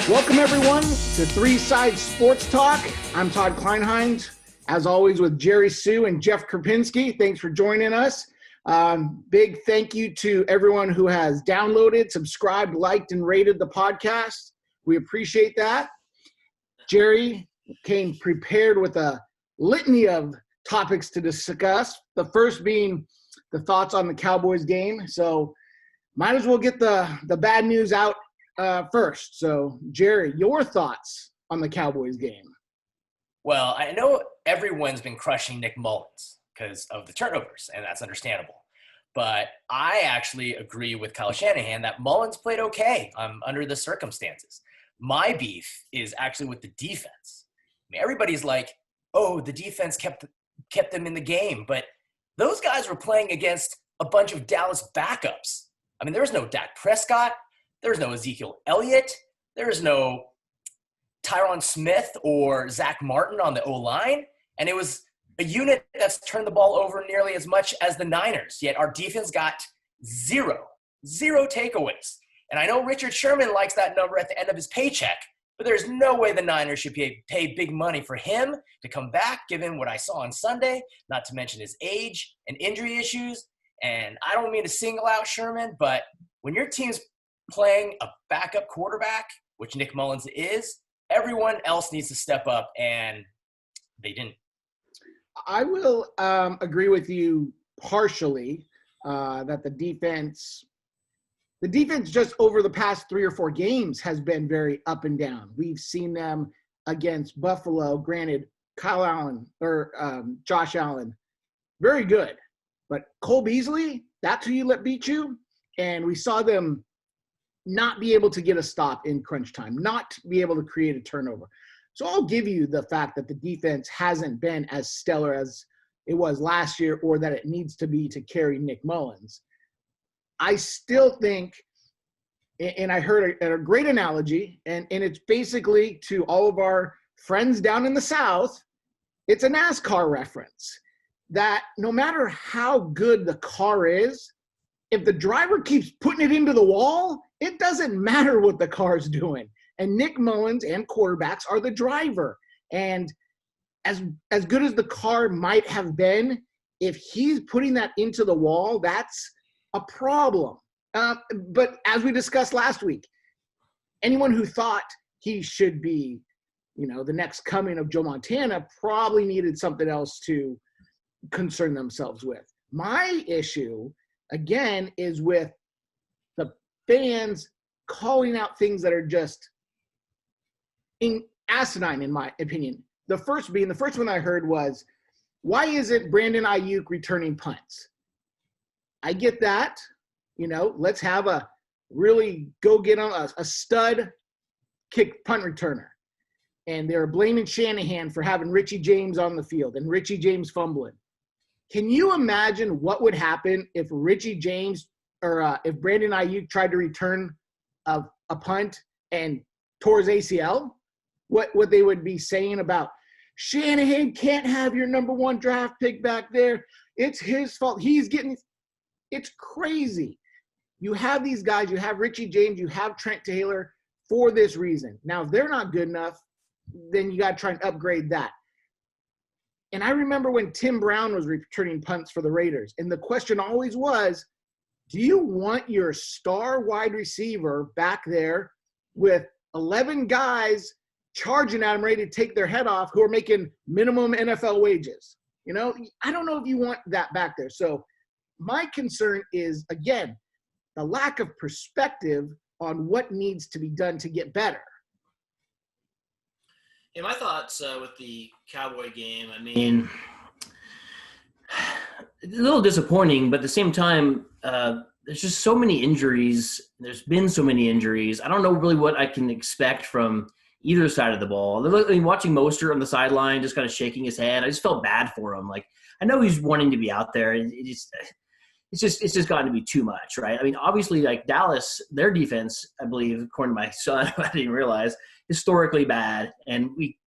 Welcome, everyone, to Three Sides Sports Talk. I'm Todd Kleinheinz, as always, with Jerry Sue and Jeff Krapinski. Thanks for joining us. Big thank you to everyone who has downloaded, subscribed, liked, and rated the podcast. We appreciate that. Jerry came prepared with a litany of topics to discuss, the first being the thoughts on the Cowboys game. So might as well get the bad news out first. So, Jerry, your thoughts on the Cowboys game? Well, I know everyone's been crushing Nick Mullins because of the turnovers, and that's understandable. But I actually agree with Kyle Shanahan that Mullins played okay under the circumstances. My beef is actually with the defense. I mean, everybody's like, oh, the defense kept them in the game. But those guys were playing against a bunch of Dallas backups. I mean, there was no Dak Prescott. There's no Ezekiel Elliott. There's no Tyron Smith or Zach Martin on the O-line. And it was a unit that's turned the ball over nearly as much as the Niners. Yet our defense got zero takeaways. And I know Richard Sherman likes that number at the end of his paycheck, but there's no way the Niners should pay big money for him to come back, given what I saw on Sunday, not to mention his age and injury issues. And I don't mean to single out Sherman, but when your team's playing a backup quarterback, which Nick Mullins is, everyone else needs to step up, and they didn't. I will agree with you partially that the defense just over the past 3 or 4 games has been very up and down. We've seen them against Buffalo, granted, Kyle Allen or Josh Allen, very good. But Cole Beasley, that's who you let beat you. And we saw them not be able to get a stop in crunch time, not be able to create a turnover. So I'll give you the fact that the defense hasn't been as stellar as it was last year or that it needs to be to carry Nick Mullins. I still think, and I heard a great analogy, and it's basically to all of our friends down in the South, it's a NASCAR reference, that no matter how good the car is, if the driver keeps putting it into the wall, it doesn't matter what the car's doing. And Nick Mullins and quarterbacks are the driver. And as good as the car might have been, if he's putting that into the wall, that's a problem. But as we discussed last week, anyone who thought he should be, the next coming of Joe Montana probably needed something else to concern themselves with. My issue, again, is with the fans calling out things that are just asinine, in my opinion. The first one I heard was, why isn't Brandon Ayuk returning punts? I get that. Let's have a really go get on a stud kick punt returner. And they're blaming Shanahan for having Richie James on the field and Richie James fumbling. Can you imagine what would happen if Richie James or if Brandon Ayuk tried to return a punt and tore his ACL? What they would be saying about Shanahan can't have your number 1 draft pick back there. It's his fault. It's crazy. You have these guys. You have Richie James. You have Trent Taylor for this reason. Now, if they're not good enough, then you got to try and upgrade that. And I remember when Tim Brown was returning punts for the Raiders, and the question always was, do you want your star wide receiver back there with 11 guys charging at him ready to take their head off who are making minimum NFL wages? I don't know if you want that back there. So my concern is, again, the lack of perspective on what needs to be done to get better. Yeah, my thoughts with the Cowboy game, I mean, it's a little disappointing, but at the same time, there's just so many injuries. There's been so many injuries. I don't know really what I can expect from either side of the ball. I mean, watching Mostert on the sideline, just kind of shaking his head, I just felt bad for him. Like, I know he's wanting to be out there. It's just gotten to be too much, right? I mean, obviously, like Dallas, their defense, I believe, according to my son, I didn't realize, historically bad, and we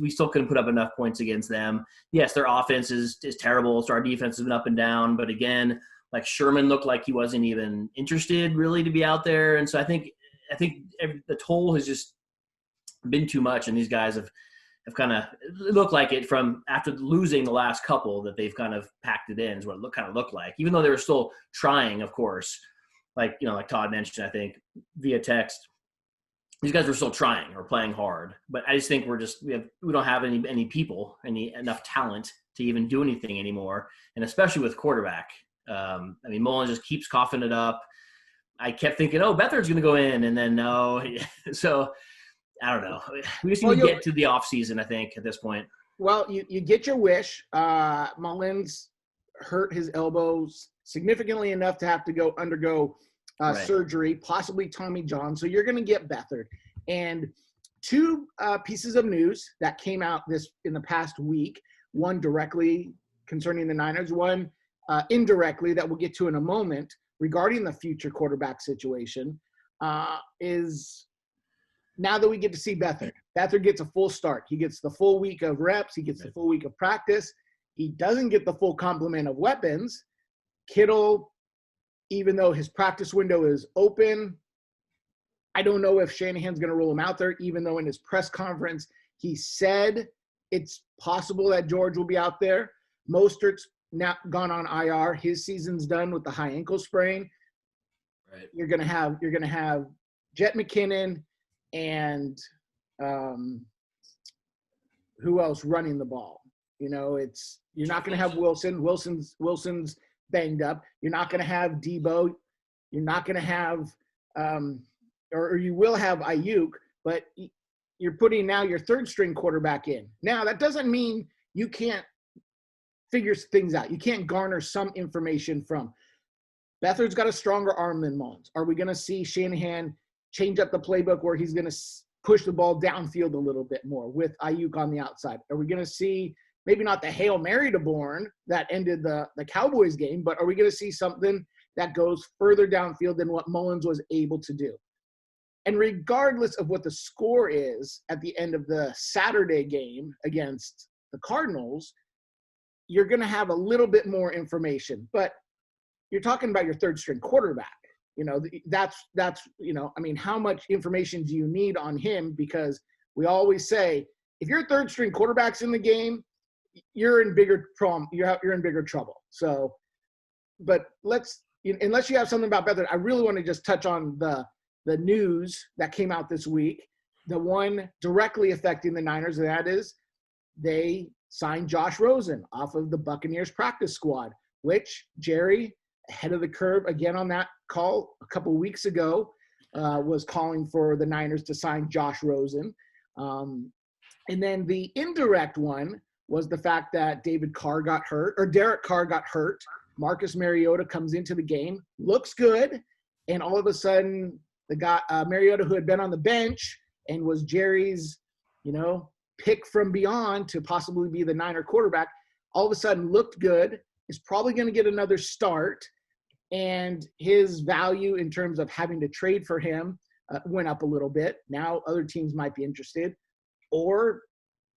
still couldn't put up enough points against them. Yes, their offense is terrible, so our defense has been up and down. But again, like Sherman looked like he wasn't even interested really to be out there, and so I think the toll has just been too much, and these guys have kind of looked like it from after losing the last couple that they've kind of packed it in is what it kind of looked like, even though they were still trying, of course, like Todd mentioned, I think via text, these guys were still trying or playing hard. But I just think we don't have any people, enough talent to even do anything anymore. And especially with quarterback. Mullen just keeps coughing it up. I kept thinking, Beathard's going to go in, and then no. So I don't know. We just need to get to the off season, I think, at this point. Well, you get your wish. Mullins hurt his elbows significantly enough to have to undergo surgery, possibly Tommy John. So you're going to get Beathard. And two pieces of news that came out in the past week, one directly concerning the Niners, one indirectly that we'll get to in a moment regarding the future quarterback situation, is now that we get to see Beathard. Beathard gets a full start. He gets the full week of reps. He gets the full week of practice. He doesn't get the full complement of weapons. Kittle, even though his practice window is open, I don't know if Shanahan's going to roll him out there, even though in his press conference he said it's possible that George will be out there. Mostert's now gone on IR. His season's done with the high ankle sprain. Right. You're going to have Jet McKinnon and who else running the ball? You're not going to have Wilson. Wilson's banged up. You're not going to have Debo. You're not going to have or you will have Ayuk, but you're putting now your third string quarterback in. Now that doesn't mean you can't figure things out. You can't garner some information from. Beathard's got a stronger arm than Mullins. Are we going to see Shanahan change up the playbook where he's going to push the ball downfield a little bit more with Ayuk on the outside? Are we going to see maybe not the Hail Mary to Bourne that ended the Cowboys game, but are we going to see something that goes further downfield than what Mullins was able to do? And regardless of what the score is at the end of the Saturday game against the Cardinals, you're going to have a little bit more information. But you're talking about your third string quarterback. How much information do you need on him? Because we always say, if your third string quarterback's in the game, you're in bigger trouble. You're in bigger trouble. So, but unless you have something about Beathard, I really want to just touch on the news that came out this week. The one directly affecting the Niners, and that is they signed Josh Rosen off of the Buccaneers practice squad, which Jerry, ahead of the curve again on that call a couple weeks ago, was calling for the Niners to sign Josh Rosen. And then the indirect one was the fact that Derek Carr got hurt. Marcus Mariota comes into the game, looks good, and all of a sudden the guy Mariota, who had been on the bench and was Jerry's, pick from beyond to possibly be the Niner quarterback, all of a sudden looked good, is probably going to get another start, and his value in terms of having to trade for him went up a little bit. Now other teams might be interested. Or,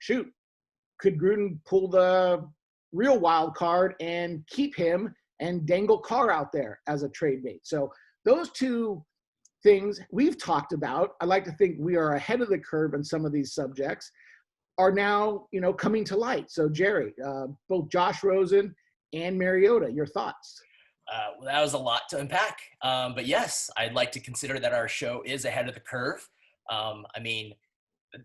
could Gruden pull the real wild card and keep him and dangle Carr out there as a trade bait? So those two things we've talked about, I like to think we are ahead of the curve in some of these subjects, are now, coming to light. So Jerry, both Josh Rosen and Mariota, your thoughts? Well, that was a lot to unpack. But yes, I'd like to consider that our show is ahead of the curve.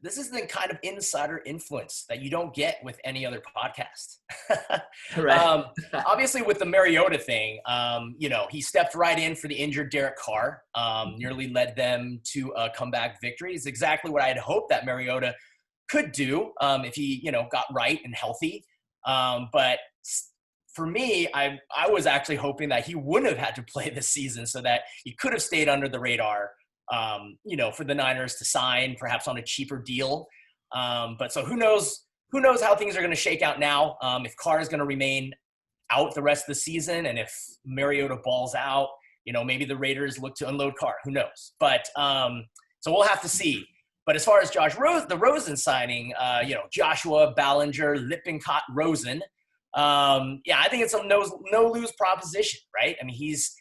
This is the kind of insider influence that you don't get with any other podcast. Right. Obviously, with the Mariota thing, he stepped right in for the injured Derek Carr, nearly led them to a comeback victory. It's exactly what I had hoped that Mariota could do if he, got right and healthy. But for me, I was actually hoping that he wouldn't have had to play this season so that he could have stayed under the radar, for the Niners to sign perhaps on a cheaper deal. But so who knows how things are going to shake out now. If Carr is going to remain out the rest of the season, and if Mariota balls out, maybe the Raiders look to unload Carr, who knows? But so we'll have to see. But as far as the Rosen signing, Joshua, Ballinger, Lippincott, Rosen, I think it's a no-lose proposition, right? I mean, he's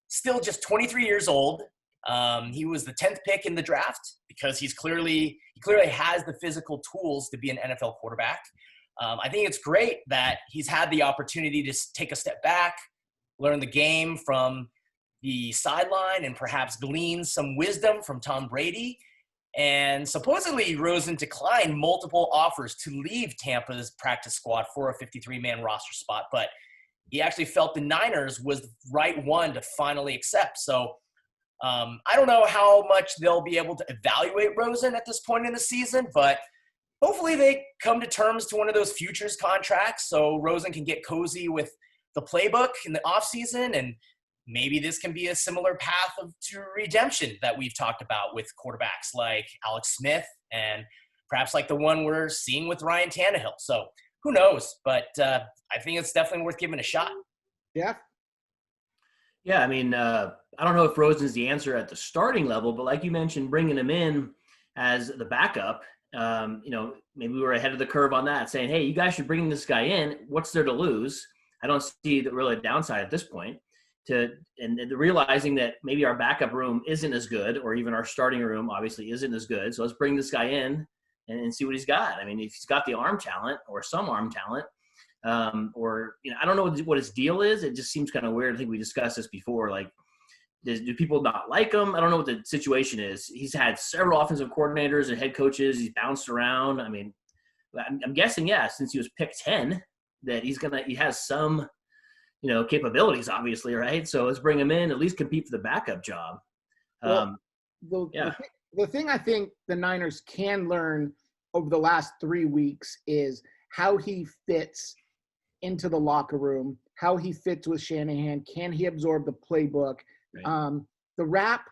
still just 23 years old. He was the 10th pick in the draft because he clearly has the physical tools to be an NFL quarterback. I think it's great that he's had the opportunity to take a step back, learn the game from the sideline, and perhaps glean some wisdom from Tom Brady. And supposedly Rosen declined multiple offers to leave Tampa's practice squad for a 53-man roster spot, but he actually felt the Niners was the right one to finally accept. So I don't know how much they'll be able to evaluate Rosen at this point in the season, but hopefully they come to terms to one of those futures contracts so Rosen can get cozy with the playbook in the offseason, and maybe this can be a similar path to redemption that we've talked about with quarterbacks like Alex Smith and perhaps like the one we're seeing with Ryan Tannehill. So who knows? But I think it's definitely worth giving a shot. Yeah. Yeah, I mean, I don't know if Rosen's the answer at the starting level, but like you mentioned, bringing him in as the backup, maybe we were ahead of the curve on that, saying, hey, you guys should bring this guy in. What's there to lose? I don't see the really downside at this point. And realizing that maybe our backup room isn't as good, or even our starting room obviously isn't as good. So let's bring this guy in and see what he's got. I mean, if he's got the arm talent or some arm talent, I don't know what his deal is. It just seems kind of weird. I think we discussed this before. Like, do people not like him? I don't know what the situation is. He's had several offensive coordinators and head coaches. He's bounced around. I mean, I'm guessing, yeah, since he was picked 10, that he has some, capabilities, obviously, right? So let's bring him in, at least compete for the backup job. The thing I think the Niners can learn over the last 3 weeks is how he fits into the locker room, how he fits with Shanahan. Can he absorb the playbook? Right. The rap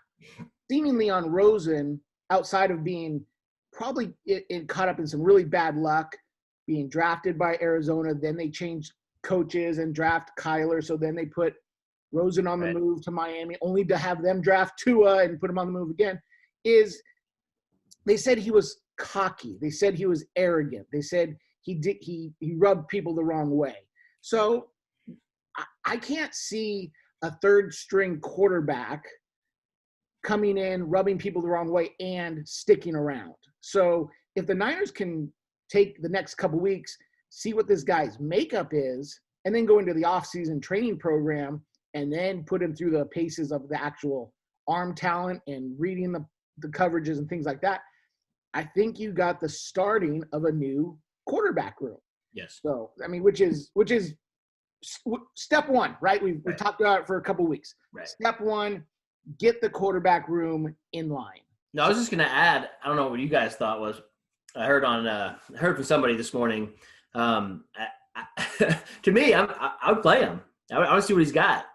seemingly on Rosen, outside of being probably caught up in some really bad luck, being drafted by Arizona, then they changed coaches and draft Kyler, so then they put Rosen on the move to Miami, only to have them draft Tua and put him on the move again, is they said he was cocky. They said he was arrogant. They said he rubbed people the wrong way. So I can't see a third string quarterback coming in, rubbing people the wrong way, and sticking around. So if the Niners can take the next couple weeks, see what this guy's makeup is, and then go into the offseason training program and then put him through the paces of the actual arm talent and reading the coverages and things like that, I think you got the starting of a new quarterback room. Yes. So, I mean, which is step one, right? We've talked about it for a couple weeks. Right. Step one, get the quarterback room in line. No, I was just going to add, I don't know what you guys thought was, I heard from somebody this morning. To me, I would play him. I want to see what he's got.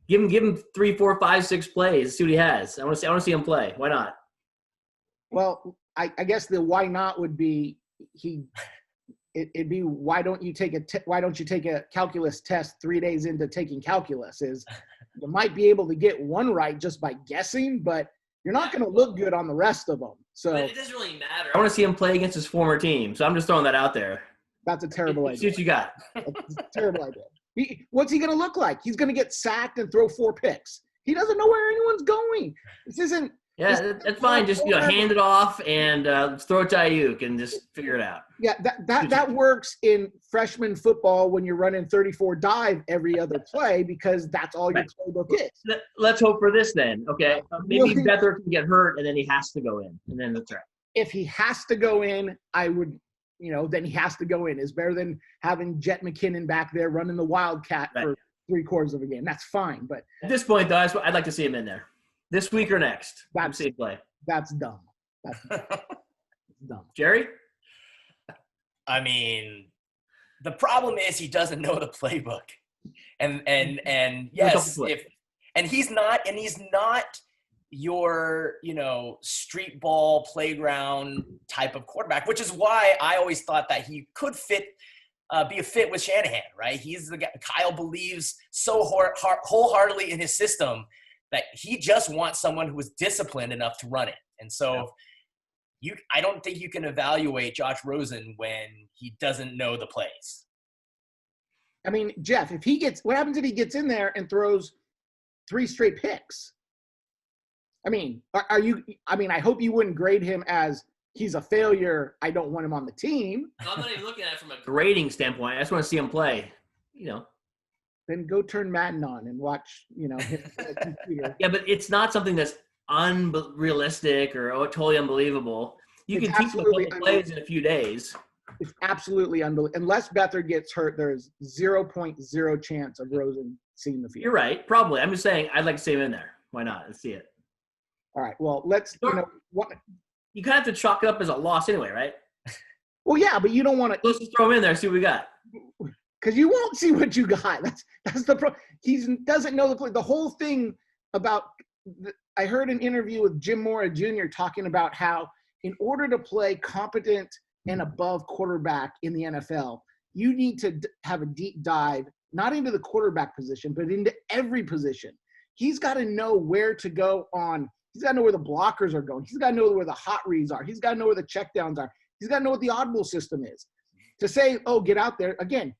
Give him 3, 4, 5, 6 plays. See what he has. I want to see him play. Why not? Well, I guess the why not would be it'd be why don't you take a calculus test 3 days into taking calculus? Is you might be able to get one right just by guessing, but you're not going to look good on the rest of them. So it doesn't really matter. I want to see him play against his former team. So I'm just throwing that out there. That's a terrible idea. See what you got. That's a terrible idea. What's he going to look like? He's going to get sacked and throw 4 picks. He doesn't know where anyone's going. This isn't. Yeah, that's fine. Just hand it off and throw it to Ayuk and just figure it out. Yeah, that works in freshman football when you're running 34 dive every other play because that's all your playbook is. Let's hope for this then. Okay, maybe Beathard can get hurt and then he has to go in, and then that's right. If he has to go in, I would, then he has to go in. It's better than having Jet McKinnon back there running the Wildcat for 3/4 of a game. That's fine, but at this point, though, I'd like to see him in there. This week or next? That's safe play. That's dumb. That's dumb. Jerry? I mean, the problem is he doesn't know the playbook, and yes, he's not your street ball playground type of quarterback, which is why I always thought that he could be a fit with Shanahan. Right? He's the guy. Kyle believes so wholeheartedly in his system that he just wants someone who is disciplined enough to run it. And so I don't think you can evaluate Josh Rosen when he doesn't know the plays. I mean, Jeff, what happens if he gets in there and throws 3 straight picks? I mean, are you? I mean, I hope you wouldn't grade him as he's a failure. I don't want him on the team. No, I'm not even looking at it from a grading standpoint. I just want to see him play. You know. Then go turn Madden on and watch. You know, him on the computer. Yeah, but it's not something that's unrealistic or totally unbelievable. You It's can teach him a absolutely couple plays in a few days. It's absolutely unbelievable. Unless Beathard gets hurt, there's 0.0 chance of Rosen seeing the field. You're right. Probably. I'm just saying I'd like to see him in there. Why not? Let's see it. All right. Well, let's. You know, You kind of have to chalk it up as a loss anyway, right? well, yeah, but you don't want to. Let's just throw him in there, see what we got. Because you won't see what you got. That's the problem. He doesn't know the play. The whole thing about. I heard an interview with Jim Mora Jr. talking about how in order to play competent and above quarterback in the NFL, you need to have a deep dive, not into the quarterback position, but into every position. He's got to know where to go on. He's got to know where the blockers are going. He's got to know where the hot reads are. He's got to know where the checkdowns are. He's got to know what the audible system is. To say, oh, get out there. Again,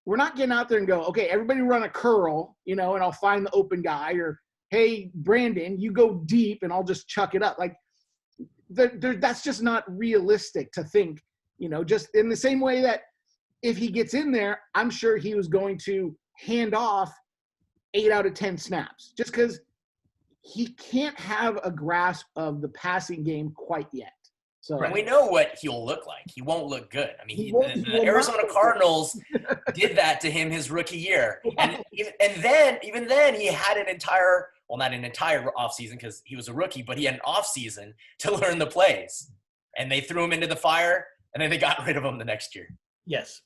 we're not getting out there and go, okay, everybody run a curl, you know, and I'll find the open guy. Or, hey, Brandon, you go deep and I'll just chuck it up. Like, that's just not realistic to think, you know, just in the same way that if he gets in there, I'm sure he was going to hand off 8 out of 10 snaps just because he can't have a grasp of the passing game quite yet. So we know what he'll look like. He won't look good. I mean, the Arizona not Cardinals did that to him his rookie year. And even then he had an entire, well, not an entire offseason because he was a rookie, but he had an offseason to learn the plays. And they threw him into the fire, and then they got rid of him the next year. Yes.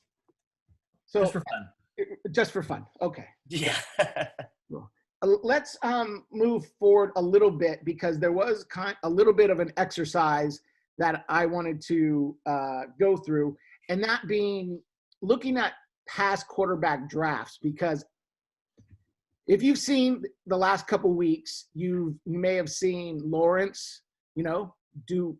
So just for fun. Just for fun. Okay. Yeah. Let's move forward a little bit because there was a little bit of an exercise that I wanted to go through, and that being looking at past quarterback drafts. Because if you've seen the last couple weeks, you may have seen Lawrence, you know,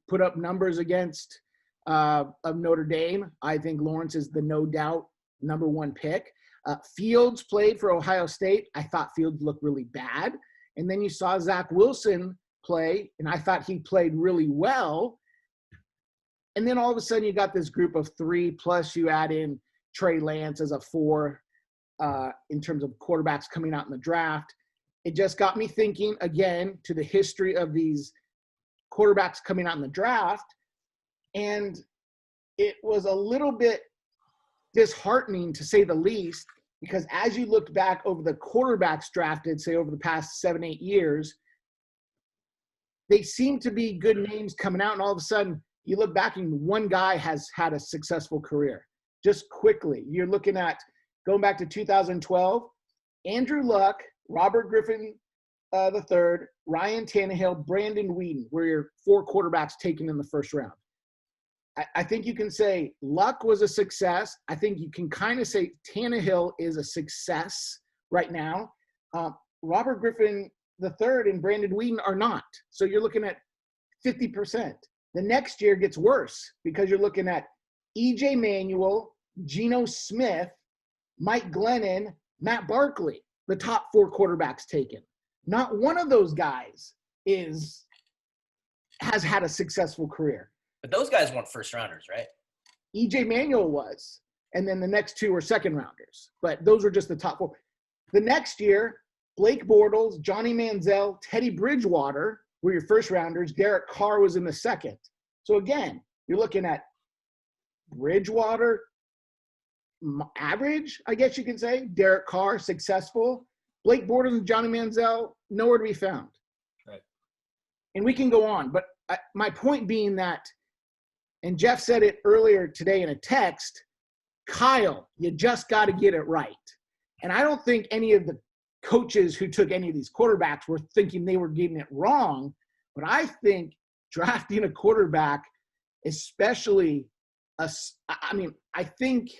put up numbers against of Notre Dame. I think Lawrence is the no doubt number one pick. Fields played for Ohio State. I thought Fields looked really bad. And then you saw Zach Wilson play, and I thought he played really well. And then all of a sudden you got this group of 3, plus you add in Trey Lance as a 4 in terms of quarterbacks coming out in the draft. It just got me thinking, again, to the history of these quarterbacks coming out in the draft. And it was a little bit disheartening, to say the least, because as you looked back over the quarterbacks drafted, say over the past 7-8 years, they seem to be good names coming out, and all of a sudden you look back and one guy has had a successful career. Just quickly, you're looking at going back to 2012, Andrew Luck, Robert Griffin III, Ryan Tannehill, Brandon Weeden were your 4 quarterbacks taken in the first round. I think you can say Luck was a success. I think you can kind of say Tannehill is a success right now. Robert Griffin III and Brandon Weeden are not. So you're looking at 50%. The next year gets worse because you're looking at E.J. Manuel, Geno Smith, Mike Glennon, Matt Barkley, the top 4 quarterbacks taken. Not one of those guys has had a successful career. But those guys weren't first rounders, right? E.J. Manuel was, and then the next 2 were second rounders. But those were just the top 4. The next year, Blake Bortles, Johnny Manziel, Teddy Bridgewater were your first rounders. Derek Carr was in the second. So again, you're looking at Bridgewater, average, I guess you can say. Derek Carr, successful. Blake Bortles and Johnny Manziel, nowhere to be found. Right. And we can go on. But my point being that, and Jeff said it earlier today in a text, Kyle, you just got to get it right. And I don't think any of the coaches who took any of these quarterbacks were thinking they were getting it wrong. But I think drafting a quarterback, especially I think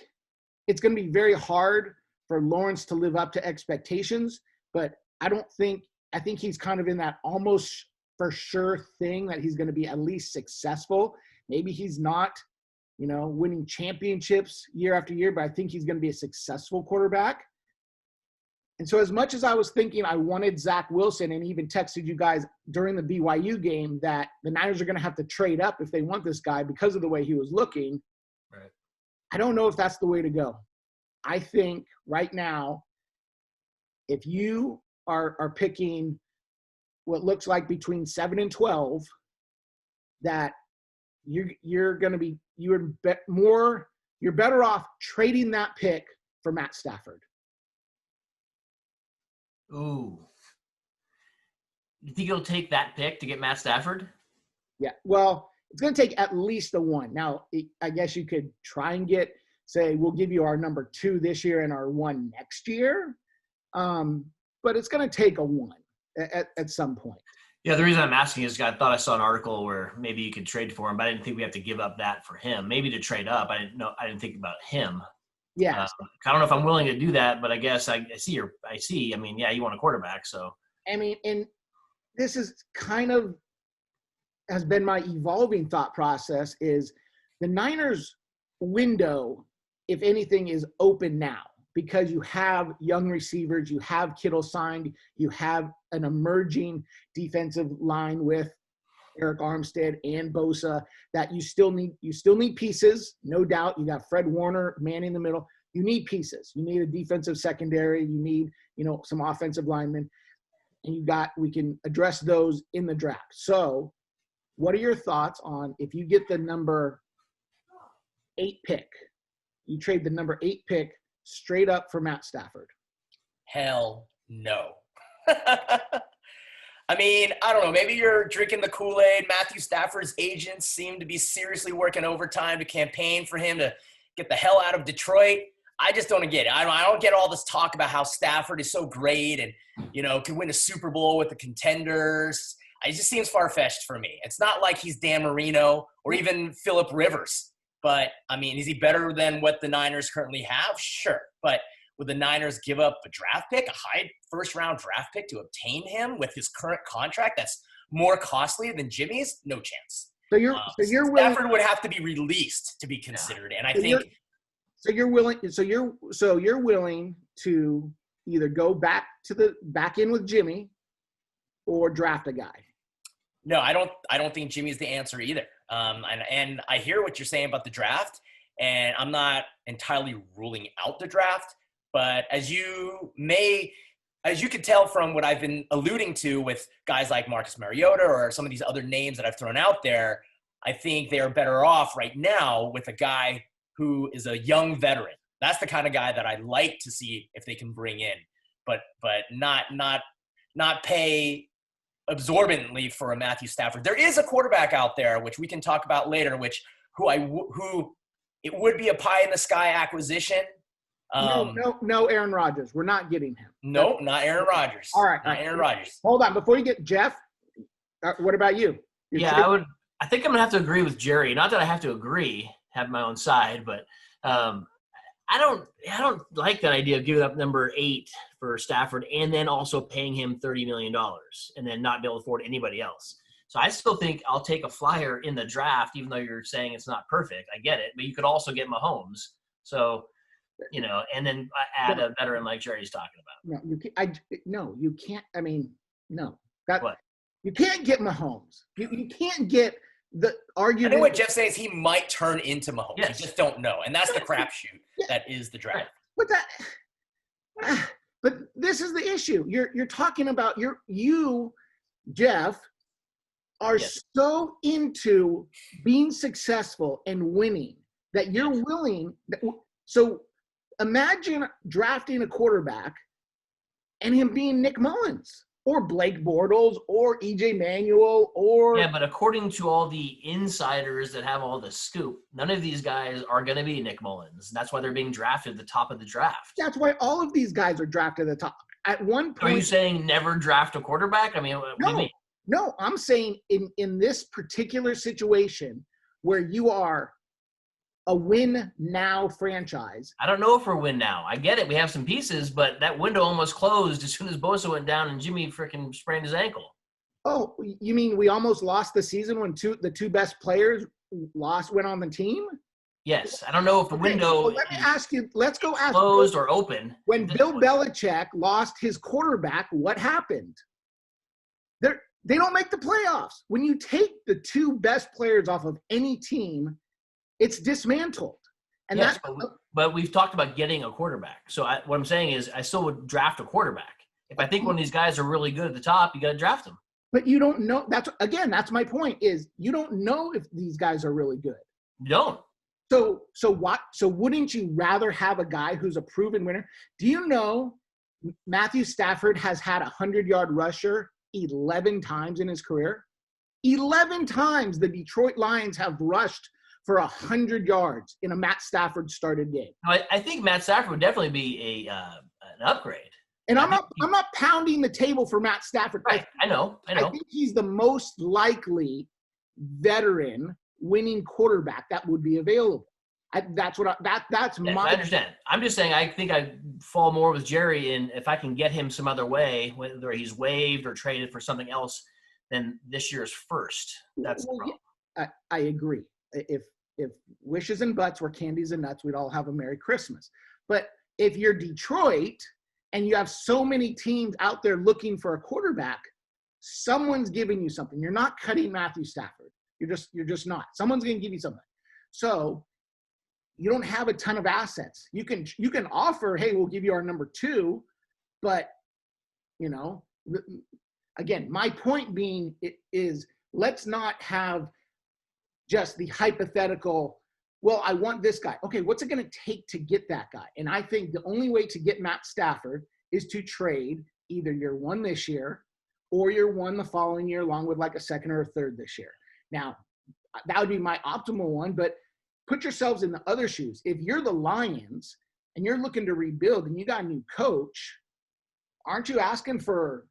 it's going to be very hard for Lawrence to live up to expectations. But I think he's kind of in that almost for sure thing that he's going to be at least successful. Maybe he's not, winning championships year after year, but I think he's going to be a successful quarterback. And so as much as I was thinking I wanted Zach Wilson and even texted you guys during the BYU game that the Niners are going to have to trade up if they want this guy because of the way he was looking, Right. I don't know if that's the way to go. I think right now, if you are picking what looks like between 7 and 12, that you're going to be you're better off trading that pick for Matt Stafford. Ooh. You think you'll take that pick to get Matt Stafford? Yeah. Well, it's going to take at least a 1. Now, I guess you could try and say, we'll give you our number 2 this year and our 1 next year. But it's going to take a 1 at some point. Yeah, the reason I'm asking is I thought I saw an article where maybe you could trade for him, but I didn't think we have to give up that for him. Maybe to trade up. I didn't think about him. Yeah. I don't know if I'm willing to do that, but I guess I see. I mean, yeah, you want a quarterback, so. I mean, and this is kind of has been my evolving thought process is the Niners window, if anything, is open now because you have young receivers, you have Kittle signed, you have an emerging defensive line with Eric Armstead and Bosa that you still need pieces, no doubt. You got Fred Warner manning the middle. You need pieces. You need a defensive secondary. You need, some offensive linemen. And we can address those in the draft. So what are your thoughts on if you get the number 8 pick, you trade the number 8 pick straight up for Matt Stafford? Hell no. I mean, I don't know. Maybe you're drinking the Kool-Aid. Matthew Stafford's agents seem to be seriously working overtime to campaign for him to get the hell out of Detroit. I just don't get it. I don't get all this talk about how Stafford is so great and, can win a Super Bowl with the contenders. It just seems far-fetched for me. It's not like he's Dan Marino or even Phillip Rivers. But, I mean, is he better than what the Niners currently have? Sure. But would the Niners give up a draft pick, a high first-round draft pick to obtain him with his current contract that's more costly than Jimmy's? No chance. So you're willing, Stafford would have to be released to be considered. And I think – So you're willing to either go back in with Jimmy or draft a guy. No, I don't think Jimmy's the answer either. And I hear what you're saying about the draft, and I'm not entirely ruling out the draft. But as you can tell from what I've been alluding to with guys like Marcus Mariota or some of these other names that I've thrown out there, I think they are better off right now with a guy who is a young veteran. That's the kind of guy that I like to see if they can bring in, but not pay absorbently for a Matthew Stafford. There is a quarterback out there, which we can talk about later, who it would be a pie in the sky acquisition. No, Aaron Rodgers. We're not getting him. Nope, not Aaron Rodgers. All right. Aaron Rodgers. Hold on. Before you get Jeff, what about you? I think I'm going to have to agree with Jerry. Not that I have to agree, have my own side, but I don't like that idea of giving up number 8 for Stafford and then also paying him $30 million and then not be able to afford anybody else. So I still think I'll take a flyer in the draft, even though you're saying it's not perfect. I get it, but you could also get Mahomes. So, and then add a veteran like Jerry's talking about. You can't. I mean, no. What? You can't get Mahomes. You can't get the argument. I think what Jeff says he might turn into Mahomes. Yes. You just don't know, and that's the crapshoot that is the draft. But this is the issue. You're talking about you, Jeff, are so into being successful and winning that you're willing. So imagine drafting a quarterback and him being Nick Mullins or Blake Bortles or EJ Manuel or – Yeah, but according to all the insiders that have all the scoop, none of these guys are going to be Nick Mullins. That's why they're being drafted at the top of the draft. That's why all of these guys are drafted at the top. At one point – Are you saying never draft a quarterback? I mean, what do you mean? No, I'm saying in this particular situation where you are a win-now franchise. I don't know if we're win now. I get it. We have some pieces, but that window almost closed as soon as Bosa went down and Jimmy freaking sprained his ankle. Oh, you mean we almost lost the season when the two best players went on the team? Yes. I don't know if the window Well, let me ask you. Let's go ask. closed or open. When Bill Belichick lost his quarterback, what happened? They don't make the playoffs. When you take the two best players off of any team, it's dismantled. And yes, but we've talked about getting a quarterback. So what I'm saying is I still would draft a quarterback. If I think one of these guys are really good at the top, you got to draft them. But you don't know. That's my point is you don't know if these guys are really good. You don't. So wouldn't you rather have a guy who's a proven winner? Do you know Matthew Stafford has had a 100-yard rusher 11 times in his career? 11 times the Detroit Lions have rushed for 100 yards in a Matt Stafford started game. I think Matt Stafford would definitely be an upgrade. And I'm not pounding the table for Matt Stafford. Right. I know. I think he's the most likely veteran winning quarterback that would be available. That's my. I understand. I'm just saying I think I fall more with Jerry in if I can get him some other way, whether he's waived or traded for something else than this year's first. That's the problem. Yeah, I agree. If wishes and buts were candies and nuts, we'd all have a Merry Christmas. But if you're Detroit and you have so many teams out there looking for a quarterback, someone's giving you something. You're not cutting Matthew Stafford. You're just not. Someone's going to give you something. So you don't have a ton of assets. You can offer, hey, we'll give you our number 2, but again, my point being is let's not have just the hypothetical, well, I want this guy. Okay, what's it going to take to get that guy? And I think the only way to get Matt Stafford is to trade either year 1 this year or year 1 the following year, along with like a second or a third this year. Now, that would be my optimal one, but put yourselves in the other shoes. If you're the Lions and you're looking to rebuild and you got a new coach, aren't you asking for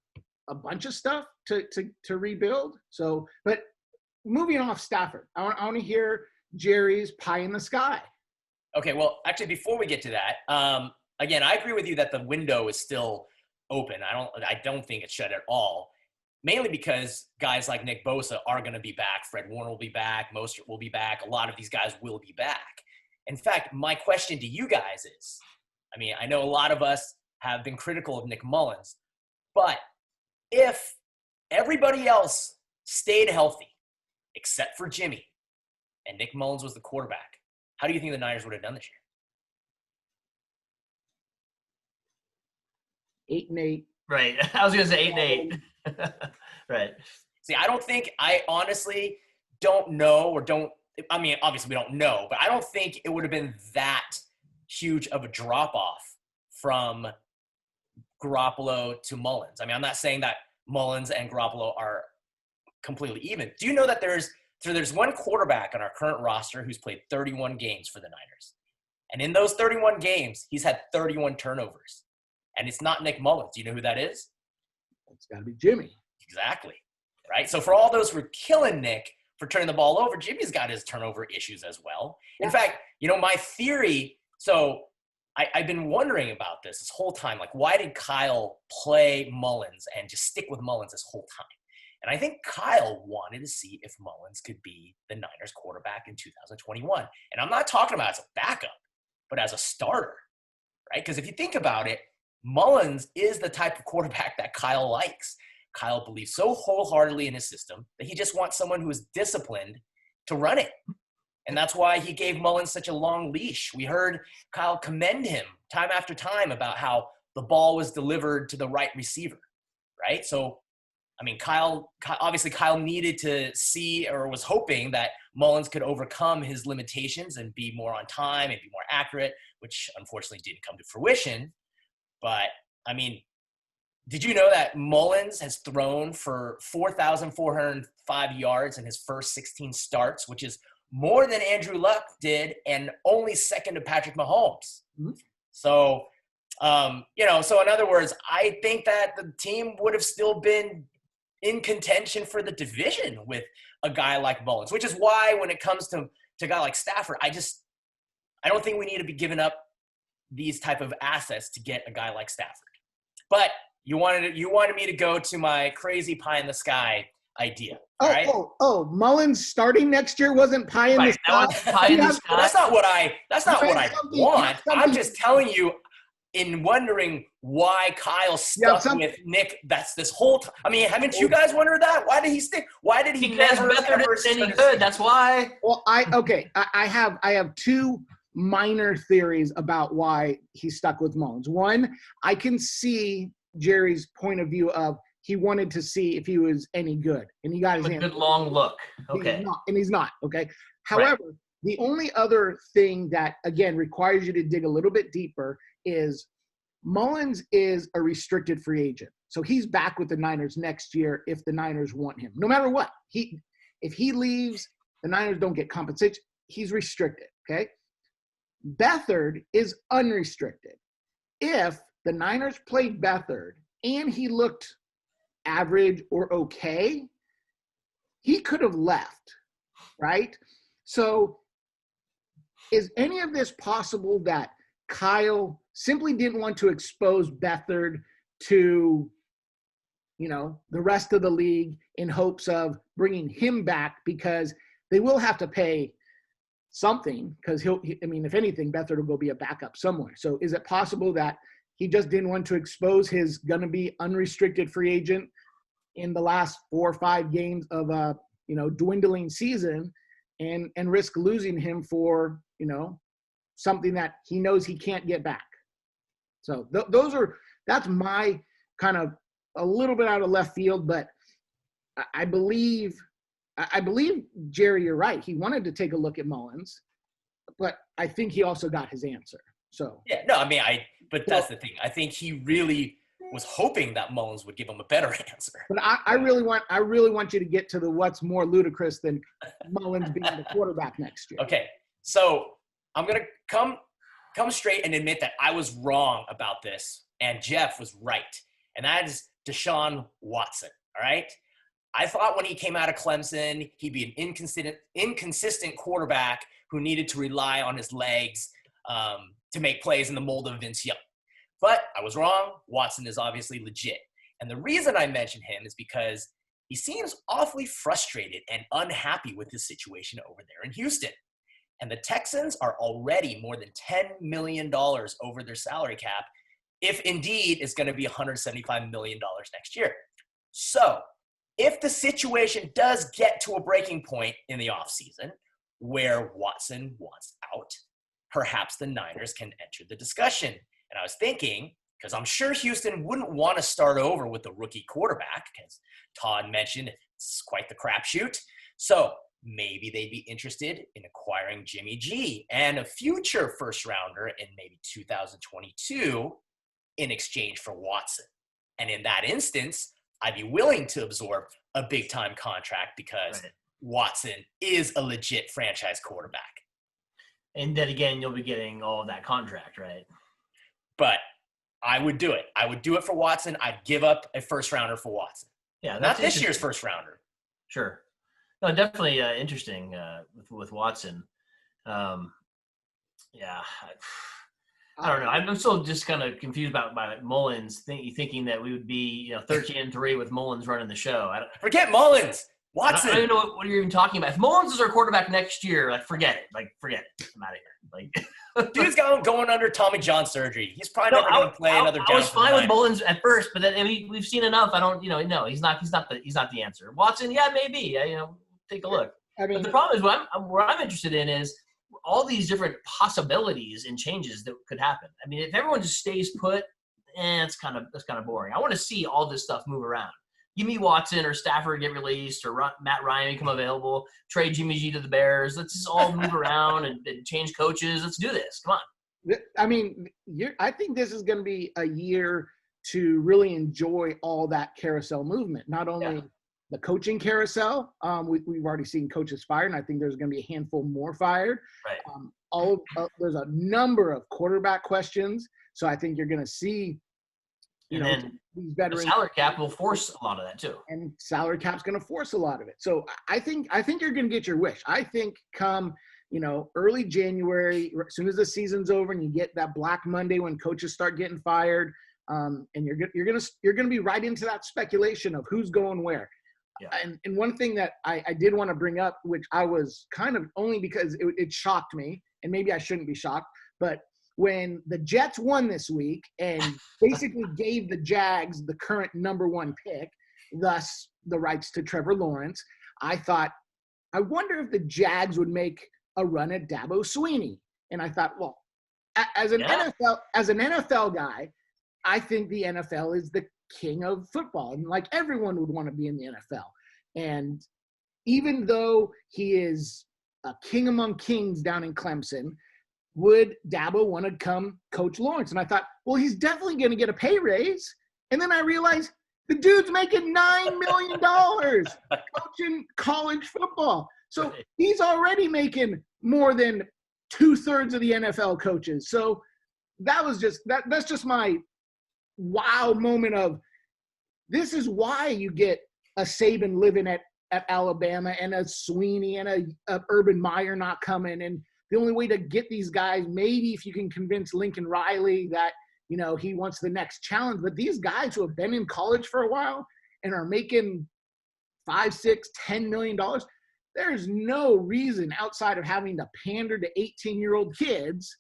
a bunch of stuff to rebuild? So, but moving off Stafford, I want to hear Jerry's pie in the sky. Okay, well, actually, before we get to that, again, I agree with you that the window is still open. I don't think it's shut at all. Mainly because guys like Nick Bosa are going to be back. Fred Warner will be back. Mostert will be back. A lot of these guys will be back. In fact, my question to you guys is, I know a lot of us have been critical of Nick Mullins, but if everybody else stayed healthy, except for Jimmy, and Nick Mullins was the quarterback, how do you think the Niners would have done this year? 8-8. Right. I was going to say 8-8. Right. See, I honestly don't know obviously we don't know, but I don't think it would have been that huge of a drop-off from Garoppolo to Mullins. I'm not saying that Mullins and Garoppolo are completely even. Do you know that there's one quarterback on our current roster who's played 31 games for the Niners? And in those 31 games, he's had 31 turnovers. And it's not Nick Mullins. Do you know who that is? It's got to be Jimmy. Exactly. Right? So for all those who are killing Nick for turning the ball over, Jimmy's got his turnover issues as well. Yeah. In fact, my theory, so I've been wondering about this whole time. Like, why did Kyle play Mullins and just stick with Mullins this whole time? And I think Kyle wanted to see if Mullins could be the Niners quarterback in 2021. And I'm not talking about as a backup, but as a starter, right? Because if you think about it, Mullins is the type of quarterback that Kyle likes. Kyle believes so wholeheartedly in his system that he just wants someone who is disciplined to run it. And that's why he gave Mullins such a long leash. We heard Kyle commend him time after time about how the ball was delivered to the right receiver, right? So, Kyle needed to see or was hoping that Mullins could overcome his limitations and be more on time and be more accurate, which unfortunately didn't come to fruition. But, did you know that Mullins has thrown for 4,405 yards in his first 16 starts, which is more than Andrew Luck did and only second to Patrick Mahomes? Mm-hmm. So, so in other words, I think that the team would have still been in contention for the division with a guy like Mullins, which is why when it comes to a guy like Stafford, I don't think we need to be giving up these type of assets to get a guy like Stafford. But you wanted me to go to my crazy pie in the sky idea. Oh, all right? Mullins starting next year wasn't pie in the Right, sky. that was pie in the sky. That's not what I want. I'm something- just telling you in wondering why Kyle stuck with Nick. That's this whole time. I mean, haven't you guys wondered that? Why did he stick? Why did he Because never Beathard ever isn't any turn good. That's why. Well, I have two minor theories about why he stuck with Mullins. One, I can see Jerry's point of view of he wanted to see if he was any good, and he got his good long look. Okay. He's not. Okay. However, the only other thing that, again, requires you to dig a little bit deeper is Mullins is a restricted free agent. So he's back with the Niners next year if the Niners want him. No matter what. If he leaves, the Niners don't get compensation. He's restricted, okay? Beathard is unrestricted. If the Niners played Beathard and he looked average or okay, he could have left, right? So is any of this possible that Kyle simply didn't want to expose Beathard to, the rest of the league in hopes of bringing him back, because they will have to pay something, because if anything, Beathard will go be a backup somewhere. So is it possible that he just didn't want to expose his going to be unrestricted free agent in the last 4 or 5 games of a, dwindling season and risk losing him for, something that he knows he can't get back? So that's my kind of a little bit out of left field, but I believe Jerry, you're right. He wanted to take a look at Mullins, but I think he also got his answer. So yeah, no, I mean, but that's the thing. I think he really was hoping that Mullins would give him a better answer. But I really want you to get to the what's more ludicrous than Mullins being the quarterback next year. Okay, so I'm gonna come straight and admit that I was wrong about this, and Jeff was right, and that is Deshaun Watson. All right. I thought when he came out of Clemson, he'd be an inconsistent quarterback who needed to rely on his legs to make plays in the mold of Vince Young. But I was wrong. Watson is obviously legit. And the reason I mention him is because he seems awfully frustrated and unhappy with his situation over there in Houston. And the Texans are already more than $10 million over their salary cap, if indeed it's going to be $175 million next year. So if the situation does get to a breaking point in the offseason where Watson wants out, perhaps the Niners can enter the discussion. And I was thinking, because I'm sure Houston wouldn't want to start over with a rookie quarterback, because Todd mentioned it's quite the crapshoot. So maybe they'd be interested in acquiring Jimmy G and a future first rounder in maybe 2022 in exchange for Watson. And in that instance, I'd be willing to absorb a big-time contract because Watson is a legit franchise quarterback. And then again, you'll be getting all of that contract, right? But I would do it. I would do it for Watson. I'd give up a first-rounder for Watson. Yeah, not this year's first-rounder. Sure. No, definitely interesting with Watson. I don't know. I'm still just kind of confused about Mullins thinking that we would be 13-3 with Mullins running the show. Forget Mullins. Watson. I don't even know what you're even talking about. If Mullins is our quarterback next year, forget it. Forget it. I'm out of here. Dude's going under Tommy John surgery. He's probably never going to play another down. I was fine with Mullins at first, but then we've seen enough. I don't, no, he's not the answer. Watson, yeah, maybe. Take a look. But the problem is what I'm interested in is all these different possibilities and changes that could happen. I mean, if everyone just stays put, that's kind of boring. I want to see all this stuff move around. Give me Watson or Stafford get released or Matt Ryan become available, trade Jimmy G to the Bears. Let's just all move around and change coaches. Let's do this. Come on. I mean, I think this is going to be a year to really enjoy all that carousel movement. Not only the coaching carousel, we've already seen coaches fired, and I think there's going to be a handful more fired. Right. There's a number of quarterback questions, so I think you're going to see these veterans. The salary cap will force a lot of that too. And salary cap's going to force a lot of it. So I think you're going to get your wish. I think come, early January, as soon as the season's over and you get that Black Monday when coaches start getting fired, and you're going to be right into that speculation of who's going where. And one thing that I did want to bring up, which I was kind of only because it shocked me, and maybe I shouldn't be shocked, but when the Jets won this week and basically gave the Jags the current number 1 pick, thus the rights to Trevor Lawrence, I thought, I wonder if the Jags would make a run at Dabo Swinney. And I thought, well, as an NFL guy, I think the NFL is the king of football, and like everyone would want to be in the NFL. And even though he is a king among kings down in Clemson, would Dabo want to come coach Lawrence? And I thought, well, he's definitely going to get a pay raise. And then I realized the dude's making $9 million coaching college football. So he's already making more than 2/3 of the NFL coaches. So that was that's just my wow moment of, this is why you get a Saban living at Alabama and a Sweeney and a Urban Meyer not coming. And the only way to get these guys, maybe if you can convince Lincoln Riley that, he wants the next challenge. But these guys who have been in college for a while and are making $5, $6, $10 million, there's no reason outside of having to pander to 18-year-old kids.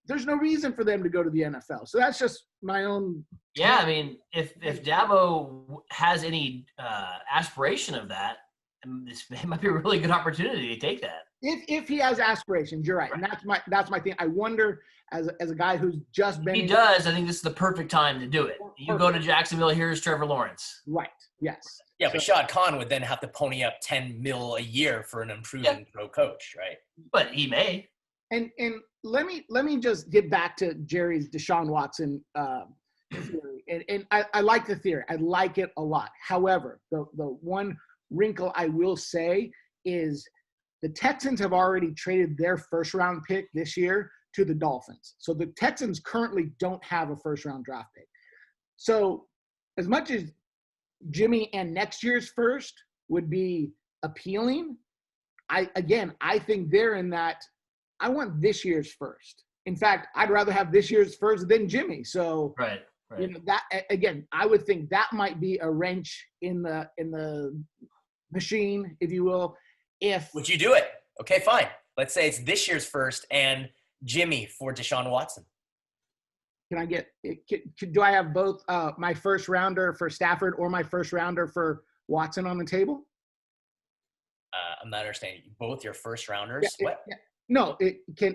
There's no reason for them to go to the NFL. So that's just my own. Yeah, I mean, if Dabo has any aspiration of that, it might be a really good opportunity to take that. If he has aspirations, you're right. And that's my thing. I wonder, as a guy who's just been. If he does, I think this is the perfect time to do it. You go to Jacksonville, here's Trevor Lawrence. Right. Yes. Yeah, but Shad Khan would then have to pony up $10 million a year for an improving pro coach, right? But he may. And let me just get back to Jerry's Deshaun Watson theory. And I like the theory. I like it a lot. However, the one wrinkle I will say is the Texans have already traded their first-round pick this year to the Dolphins. So the Texans currently don't have a first-round draft pick. So as much as Jimmy and next year's first would be appealing, I think they're in that I want this year's first. In fact, I'd rather have this year's first than Jimmy. So right. That again, I would think that might be a wrench in the machine, if you will. Would you do it? Okay, fine. Let's say it's this year's first and Jimmy for Deshaun Watson. Can I do I have both my first rounder for Stafford or my first rounder for Watson on the table? I'm not understanding. Both your first rounders? What? Yeah. No,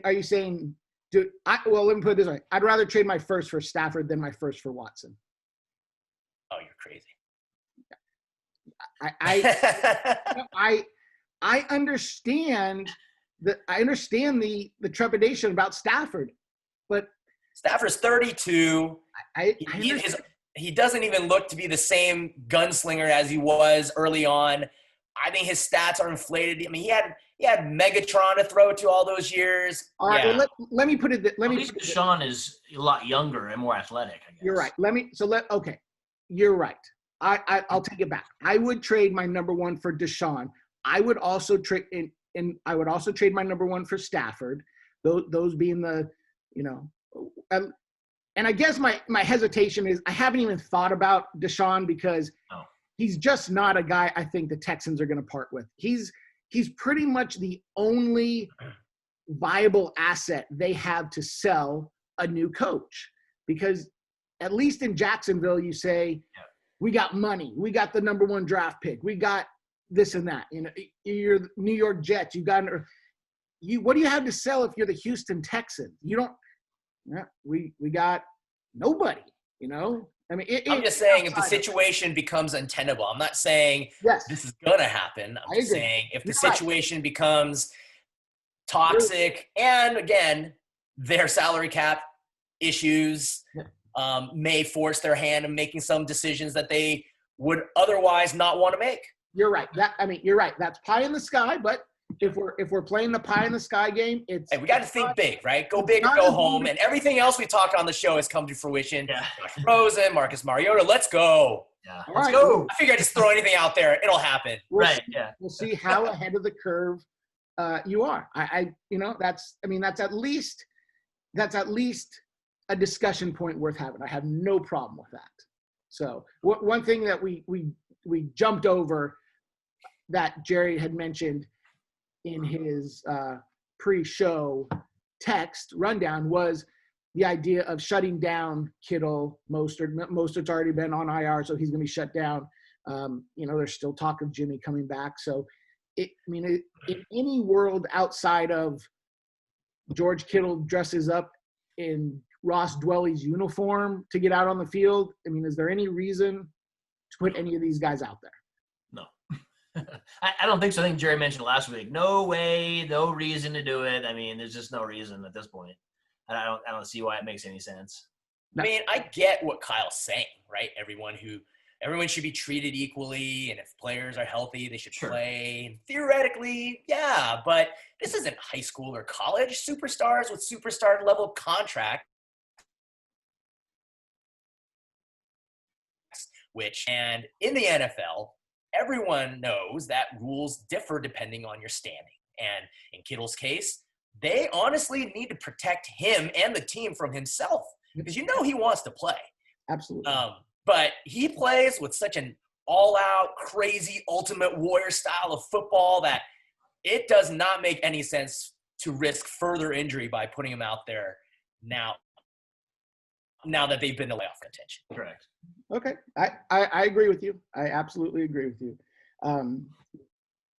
are you saying let me put it this way. I'd rather trade my first for Stafford than my first for Watson. Oh, you're crazy. I understand the trepidation about Stafford, but Stafford's 32. He doesn't even look to be the same gunslinger as he was early on. I think his stats are inflated. I mean, he had Megatron to throw to all those years. All right, well, let me put it. At least Deshaun is a lot younger and more athletic, I guess. You're right. Okay. You're right. I'll take it back. I would trade my number 1 for Deshaun. I would also trade I would also trade my number 1 for Stafford. Those being the, and I guess my hesitation is I haven't even thought about Deshaun because he's just not a guy I think the Texans are going to part with. He's pretty much the only viable asset they have to sell a new coach, because at least in Jacksonville, you say, we got money, we got the number 1 draft pick, we got this and that. You're the New York Jets. What do you have to sell if you're the Houston Texans? You don't. We got nobody. I mean, I'm just saying if the situation becomes untenable, I'm not saying this is going to happen. I'm just saying if the situation becomes toxic and, again, their salary cap issues may force their hand in making some decisions that they would otherwise not want to make. You're right. You're right. That's pie in the sky, but if we're playing the pie in the sky game, we got to think big, right? Go big or go home. And everything else we talked on the show has come to fruition. Yeah. Josh Rosen, Marcus Mariota, let's go. Yeah. Let's go. I figure I just throw anything out there. It'll happen. We'll see how ahead of the curve you are. That's at least a discussion point worth having. I have no problem with that. So one thing that we jumped over that Jerry had mentioned in his pre-show text rundown was the idea of shutting down Kittle. Mostert's already been on IR, so he's going to be shut down. There's still talk of Jimmy coming back. So, in any world outside of George Kittle dresses up in Ross Dwelly's uniform to get out on the field, is there any reason to put any of these guys out there? No. I don't think so. I think Jerry mentioned last week, no way, no reason to do it. There's just no reason at this point. And I don't see why it makes any sense. I get what Kyle's saying, right? Everyone should be treated equally, and if players are healthy, they should play. And theoretically, yeah, but this isn't high school or college. Superstars with superstar level contracts, and in the NFL, everyone knows that rules differ depending on your standing. And in Kittle's case, they honestly need to protect him and the team from himself because he wants to play. Absolutely. But he plays with such an all-out, crazy, ultimate warrior style of football that it does not make any sense to risk further injury by putting him out there now that they've been in playoff contention. Correct. Okay. I agree with you. I absolutely agree with you.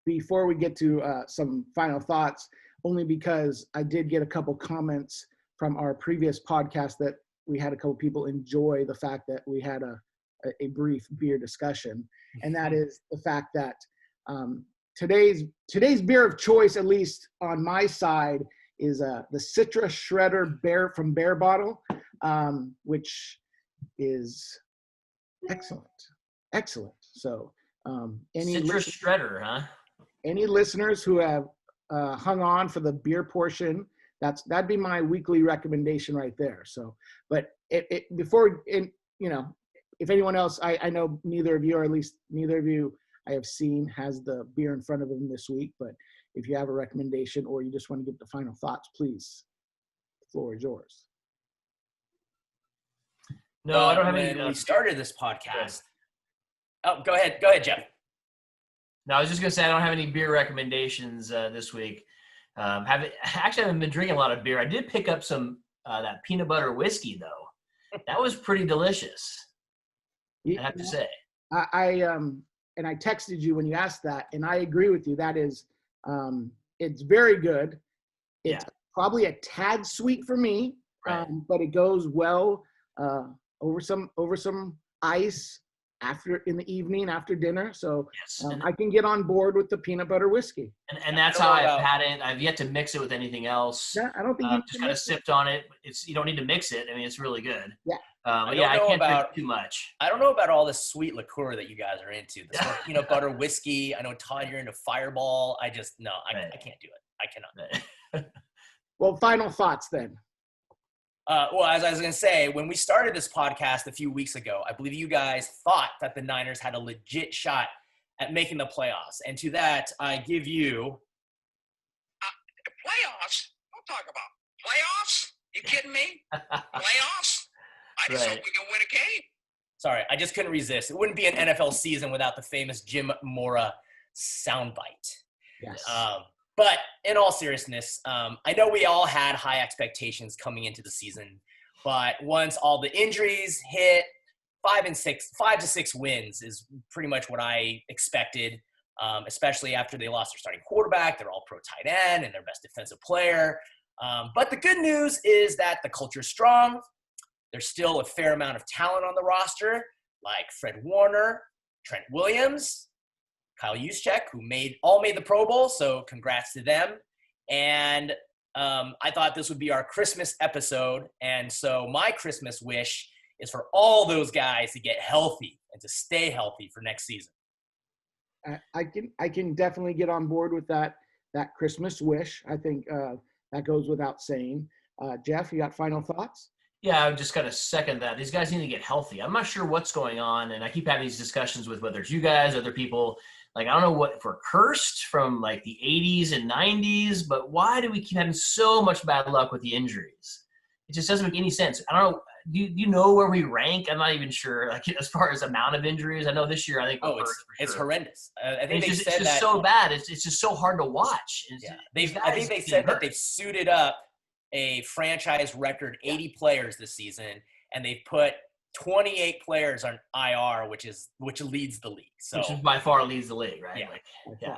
Before we get to some final thoughts, only because I did get a couple comments from our previous podcast that we had a couple people enjoy the fact that we had a brief beer discussion. And that is the fact that today's beer of choice, at least on my side, is the Citra Shredder from Bear Bottle, which is excellent. So Citrus Shredder, huh? Any listeners who have hung on for the beer portion, that'd be my weekly recommendation right there. So, but if anyone else, I know neither of you, or at least neither of you I have seen, has the beer in front of them this week. But if you have a recommendation or you just want to get the final thoughts, please, the floor is yours. No, I don't have any. When we started this podcast. Oh, go ahead, Jeff. No, I was just going to say I don't have any beer recommendations this week. I haven't been drinking a lot of beer. I did pick up some that peanut butter whiskey, though. That was pretty delicious, I have to say. And I texted you when you asked that, and I agree with you. That is, it's very good. It's probably a tad sweet for me, right. But it goes well over some ice in the evening after dinner. So yes. I can get on board with the peanut butter whiskey. And that's how I've had it. I've yet to mix it with anything else. Yeah, I don't think you just kind of sipped on it. You don't need to mix it. It's really good. Yeah. I can't drink too much. I don't know about all this sweet liqueur that you guys are into. This peanut butter whiskey. I know, Todd, you're into Fireball. I can't do it. I cannot. Well, final thoughts then. As I was going to say, when we started this podcast a few weeks ago, I believe you guys thought that the Niners had a legit shot at making the playoffs. And to that, I give you... playoffs? Don't talk about playoffs. You kidding me? Playoffs? I just hope we can win a game. Sorry, I just couldn't resist. It wouldn't be an NFL season without the famous Jim Mora soundbite. Yes. But in all seriousness, I know we all had high expectations coming into the season, but once all the injuries hit, 5 to 6 wins is pretty much what I expected, especially after they lost their starting quarterback, their all-pro tight end, and their best defensive player. But the good news is that the culture is strong. There's still a fair amount of talent on the roster, like Fred Warner, Trent Williams, Kyle Juszczyk, who all made the Pro Bowl, so congrats to them. And I thought this would be our Christmas episode, and so my Christmas wish is for all those guys to get healthy and to stay healthy for next season. I can definitely get on board with that Christmas wish. I think that goes without saying. Jeff, you got final thoughts? Yeah, I would just kind of second that. These guys need to get healthy. I'm not sure what's going on, and I keep having these discussions with whether it's you guys, other people. Like, I don't know if we're cursed from, like, the 80s and 90s, but why do we keep having so much bad luck with the injuries? It just doesn't make any sense. I don't know. do you know where we rank? I'm not even sure. Like as far as amount of injuries, I know this year I think we're first for it's sure. horrendous. I think it's just so bad. It's just so hard to watch. I think they said that they've suited up a franchise record 80 players this season, and they've put 28 players on IR, which leads the league. So which is by far leads the league, right? Yeah.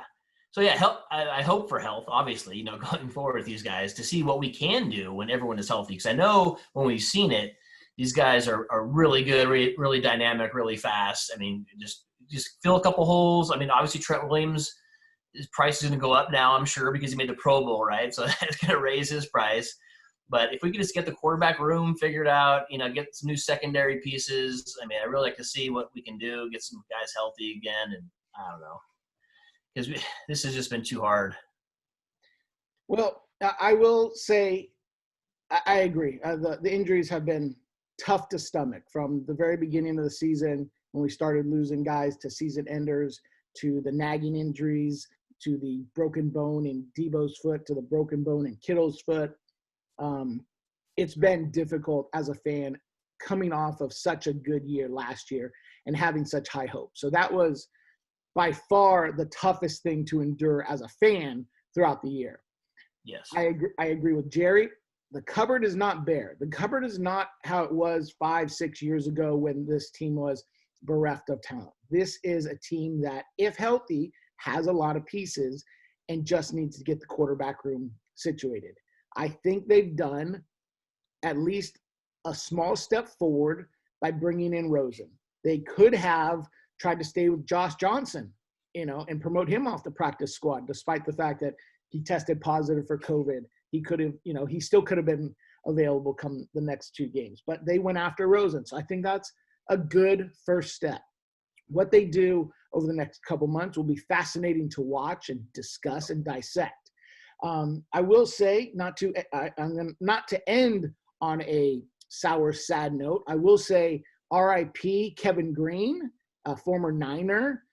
So I hope for health, obviously, going forward with these guys to see what we can do when everyone is healthy. Because I know when we've seen it, these guys are really good, really dynamic, really fast. I mean, just fill a couple holes. I mean, obviously Trent Williams, his price is going to go up now, I'm sure, because he made the Pro Bowl, right? So that's going to raise his price. But if we could just get the quarterback room figured out, get some new secondary pieces. I mean, I really like to see what we can do, get some guys healthy again, and I don't know. Because this has just been too hard. Well, I will say I agree. The injuries have been tough to stomach from the very beginning of the season when we started losing guys to season enders, to the nagging injuries, to the broken bone in Debo's foot, to the broken bone in Kittle's foot. It's been difficult as a fan coming off of such a good year last year and having such high hopes. So that was by far the toughest thing to endure as a fan throughout the year. Yes. I agree with Jerry. The cupboard is not bare. The cupboard is not how it was 5-6 years ago when this team was bereft of talent. This is a team that, if healthy, has a lot of pieces and just needs to get the quarterback room situated. I think they've done at least a small step forward by bringing in Rosen. They could have tried to stay with Josh Johnson, and promote him off the practice squad, despite the fact that he tested positive for COVID. He could have, he still could have been available come the next 2 games, but they went after Rosen. So I think that's a good first step. What they do over the next couple months will be fascinating to watch and discuss and dissect. I will say, not to end on a sour, sad note, I will say RIP Kevin Green, a former Niner,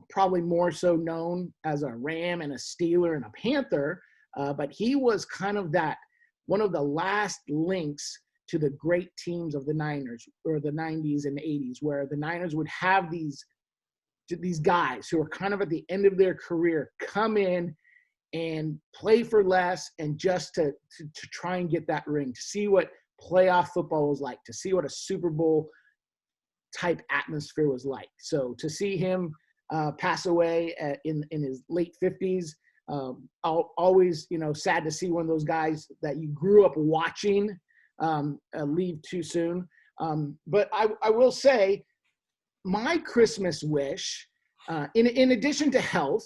probably more so known as a Ram and a Steeler and a Panther, but he was kind of one of the last links to the great teams of the Niners, or the 90s and 80s, where the Niners would have these guys who are kind of at the end of their career come in and play for less, and just to try and get that ring, to see what playoff football was like, to see what a Super Bowl type atmosphere was like. So to see him pass away in his late 50s, always, sad to see one of those guys that you grew up watching leave too soon. But I will say my Christmas wish, in addition to health,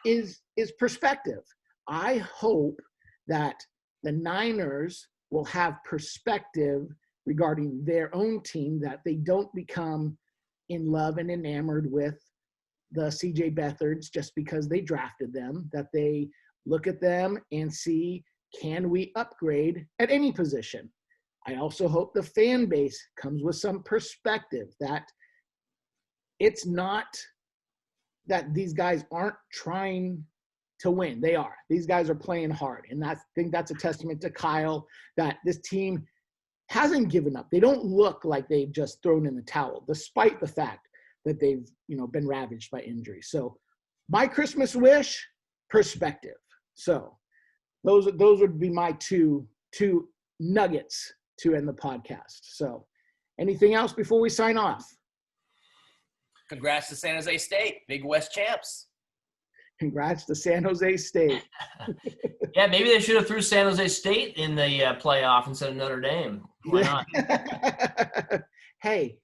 is perspective. I hope that the Niners will have perspective regarding their own team, that they don't become in love and enamored with the CJ Beathards just because they drafted them, that they look at them and see, can we upgrade at any position? I also hope the fan base comes with some perspective, that it's not that these guys aren't trying to win. They are. These guys are playing hard. And I think that's a testament to Kyle, that this team hasn't given up. They don't look like they've just thrown in the towel, despite the fact that they've, been ravaged by injury. So my Christmas wish, perspective. So those would be my two nuggets to end the podcast. So anything else before we sign off? Congrats to San Jose State, Big West champs. Congrats to San Jose State. Yeah, maybe they should have threw San Jose State in the playoff instead of Notre Dame. Why not? Hey.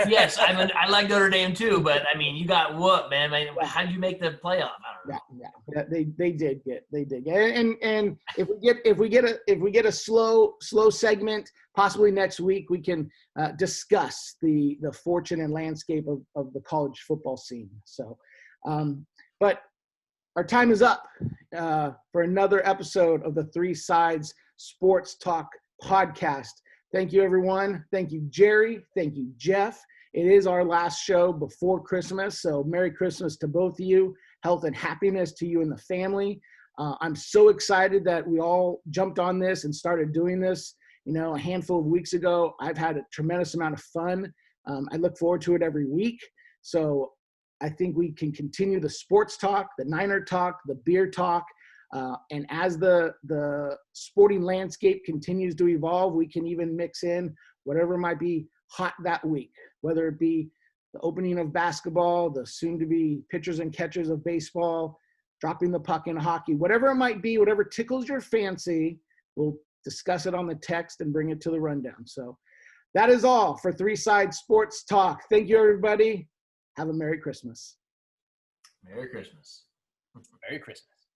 Yes, I like Notre Dame too, but you got whooped, man. How did you make the playoff? I don't know. Yeah, they did get, and if we get a slow segment, possibly next week, we can discuss the fortune and landscape of the college football scene. So, but our time is up for another episode of the Three Sides Sports Talk podcast. Thank you, everyone. Thank you, Jerry. Thank you, Jeff. It is our last show before Christmas, so Merry Christmas to both of you. Health and happiness to you and the family. I'm so excited that we all jumped on this and started doing this. a handful of weeks ago. I've had a tremendous amount of fun. I look forward to it every week. So I think we can continue the sports talk, the Niner talk, the beer talk. And as the sporting landscape continues to evolve, we can even mix in whatever might be hot that week, whether it be the opening of basketball, the soon-to-be pitchers and catchers of baseball, dropping the puck in hockey, whatever it might be, whatever tickles your fancy, we'll discuss it on the text and bring it to the rundown. So that is all for Three Side Sports Talk. Thank you, everybody. Have a Merry Christmas. Merry Christmas. Merry Christmas.